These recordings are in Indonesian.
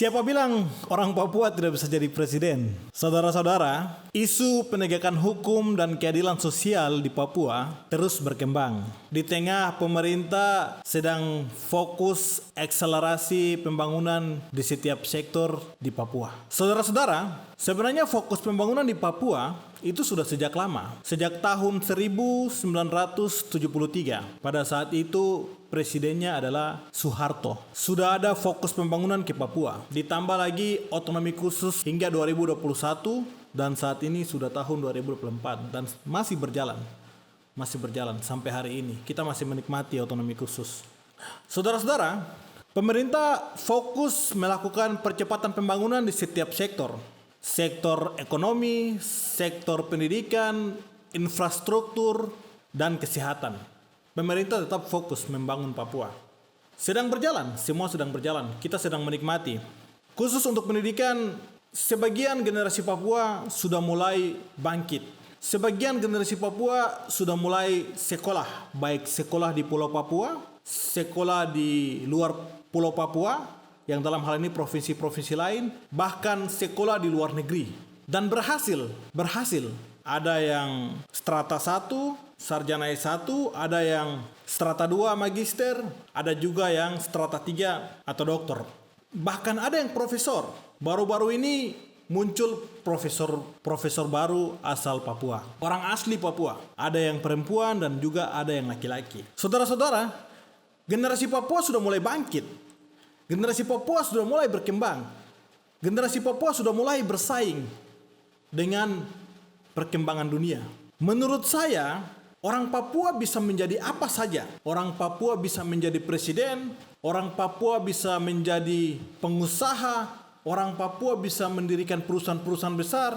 Siapa bilang orang Papua tidak bisa jadi presiden? Saudara-saudara, isu penegakan hukum dan keadilan sosial di Papua terus berkembang. Di tengah pemerintah sedang fokus akselerasi pembangunan di setiap sektor di Papua. Saudara-saudara, sebenarnya fokus pembangunan di Papua itu sudah sejak lama. Sejak tahun 1973. Pada saat itu presidennya adalah Soeharto. Sudah ada fokus pembangunan ke Papua. Ditambah lagi otonomi khusus hingga 2021 dan saat ini sudah tahun 2024 dan masih berjalan. Masih berjalan sampai hari ini. Kita masih menikmati otonomi khusus. Saudara-saudara, pemerintah fokus melakukan percepatan pembangunan di setiap sektor. Sektor ekonomi, sektor pendidikan, infrastruktur, dan kesehatan. Pemerintah tetap fokus membangun Papua. Sedang berjalan, semua sedang berjalan. Kita sedang menikmati. Khusus untuk pendidikan, sebagian generasi Papua sudah mulai bangkit. Sebagian generasi Papua sudah mulai sekolah, baik sekolah di Pulau Papua, sekolah di luar Pulau Papua, yang dalam hal ini provinsi-provinsi lain, bahkan sekolah di luar negeri. Dan berhasil. Ada yang strata 1, sarjana S1, ada yang strata 2 magister, ada juga yang strata 3 atau doktor. Bahkan ada yang profesor. Baru-baru ini muncul profesor baru asal Papua. Orang asli Papua. Ada yang perempuan dan juga ada yang laki-laki. Saudara-saudara, generasi Papua sudah mulai bangkit. Generasi Papua sudah mulai berkembang. Generasi Papua sudah mulai bersaing dengan perkembangan dunia. Menurut saya, orang Papua bisa menjadi apa saja. Orang Papua bisa menjadi presiden, orang Papua bisa menjadi pengusaha, orang Papua bisa mendirikan perusahaan-perusahaan besar.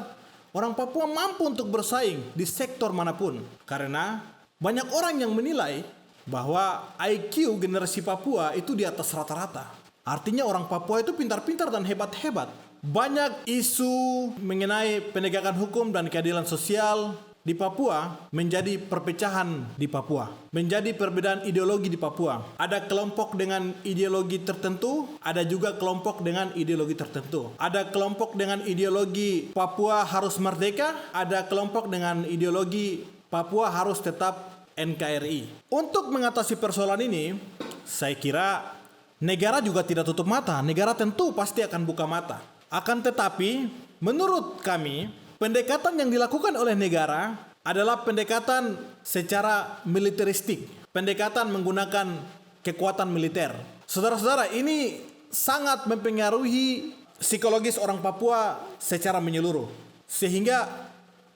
Orang Papua mampu untuk bersaing di sektor manapun. Karena banyak orang yang menilai bahwa IQ generasi Papua itu di atas rata-rata. Artinya orang Papua itu pintar-pintar dan hebat-hebat. Banyak isu mengenai penegakan hukum dan keadilan sosial di Papua menjadi perpecahan di Papua. Menjadi perbedaan ideologi di Papua. Ada kelompok dengan ideologi tertentu, ada juga kelompok dengan ideologi tertentu. Ada kelompok dengan ideologi Papua harus merdeka, ada kelompok dengan ideologi Papua harus tetap NKRI. Untuk mengatasi persoalan ini, saya kira negara juga tidak tutup mata. Negara tentu pasti akan buka mata. Akan tetapi, menurut kami, pendekatan yang dilakukan oleh negara adalah pendekatan secara militeristik. Pendekatan menggunakan kekuatan militer. Saudara-saudara, ini sangat mempengaruhi psikologis orang Papua secara menyeluruh. Sehingga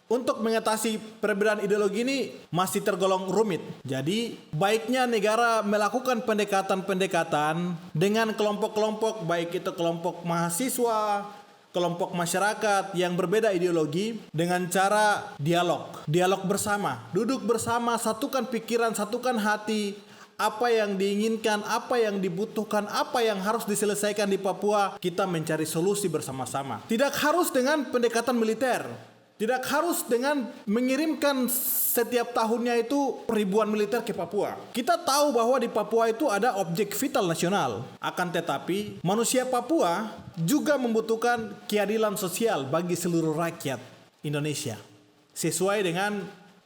untuk mengatasi perbedaan ideologi ini masih tergolong rumit. Jadi, baiknya negara melakukan pendekatan-pendekatan dengan kelompok-kelompok, baik itu kelompok mahasiswa, kelompok masyarakat yang berbeda ideologi, dengan cara dialog. Dialog bersama, duduk bersama, satukan pikiran, satukan hati, apa yang diinginkan, apa yang dibutuhkan, apa yang harus diselesaikan di Papua, kita mencari solusi bersama-sama. Tidak harus dengan pendekatan militer. Tidak harus dengan mengirimkan setiap tahunnya itu ribuan militer ke Papua. Kita tahu bahwa di Papua itu ada objek vital nasional. Akan tetapi, manusia Papua juga membutuhkan keadilan sosial bagi seluruh rakyat Indonesia. Sesuai dengan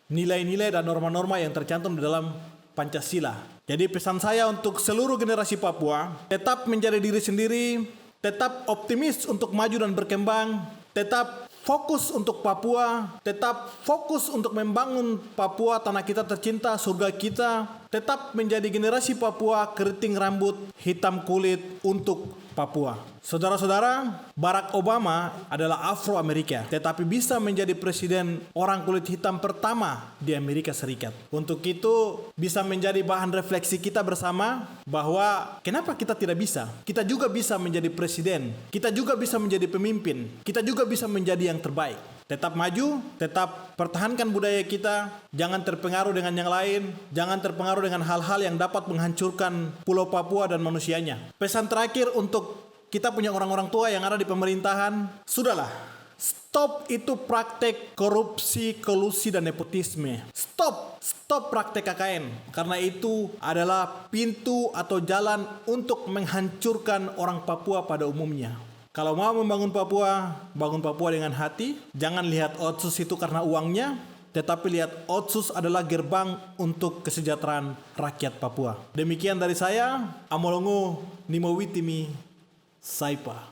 nilai-nilai dan norma-norma yang tercantum di dalam Pancasila. Jadi pesan saya untuk seluruh generasi Papua, tetap menjadi diri sendiri, tetap optimis untuk maju dan berkembang, tetap fokus untuk Papua, tetap fokus untuk membangun Papua, tanah kita tercinta, surga kita. Tetap menjadi generasi Papua, keriting rambut, hitam kulit untuk Papua. Saudara-saudara, Barack Obama adalah Afro-Amerika, tetapi bisa menjadi presiden orang kulit hitam pertama di Amerika Serikat. Untuk itu, bisa menjadi bahan refleksi kita bersama bahwa kenapa kita tidak bisa? Kita juga bisa menjadi presiden, kita juga bisa menjadi pemimpin, kita juga bisa menjadi yang terbaik. Tetap maju, tetap pertahankan budaya kita, jangan terpengaruh dengan yang lain, jangan terpengaruh dengan hal-hal yang dapat menghancurkan Pulau Papua dan manusianya. Pesan terakhir untuk kita punya orang-orang tua yang ada di pemerintahan, sudahlah, stop itu praktek korupsi, kolusi, dan nepotisme. Stop praktek KKN, karena itu adalah pintu atau jalan untuk menghancurkan orang Papua pada umumnya. Kalau mau membangun Papua, bangun Papua dengan hati. Jangan lihat Otsus itu karena uangnya, tetapi lihat Otsus adalah gerbang untuk kesejahteraan rakyat Papua. Demikian dari saya, Amolongo Nimowitimi Saipa.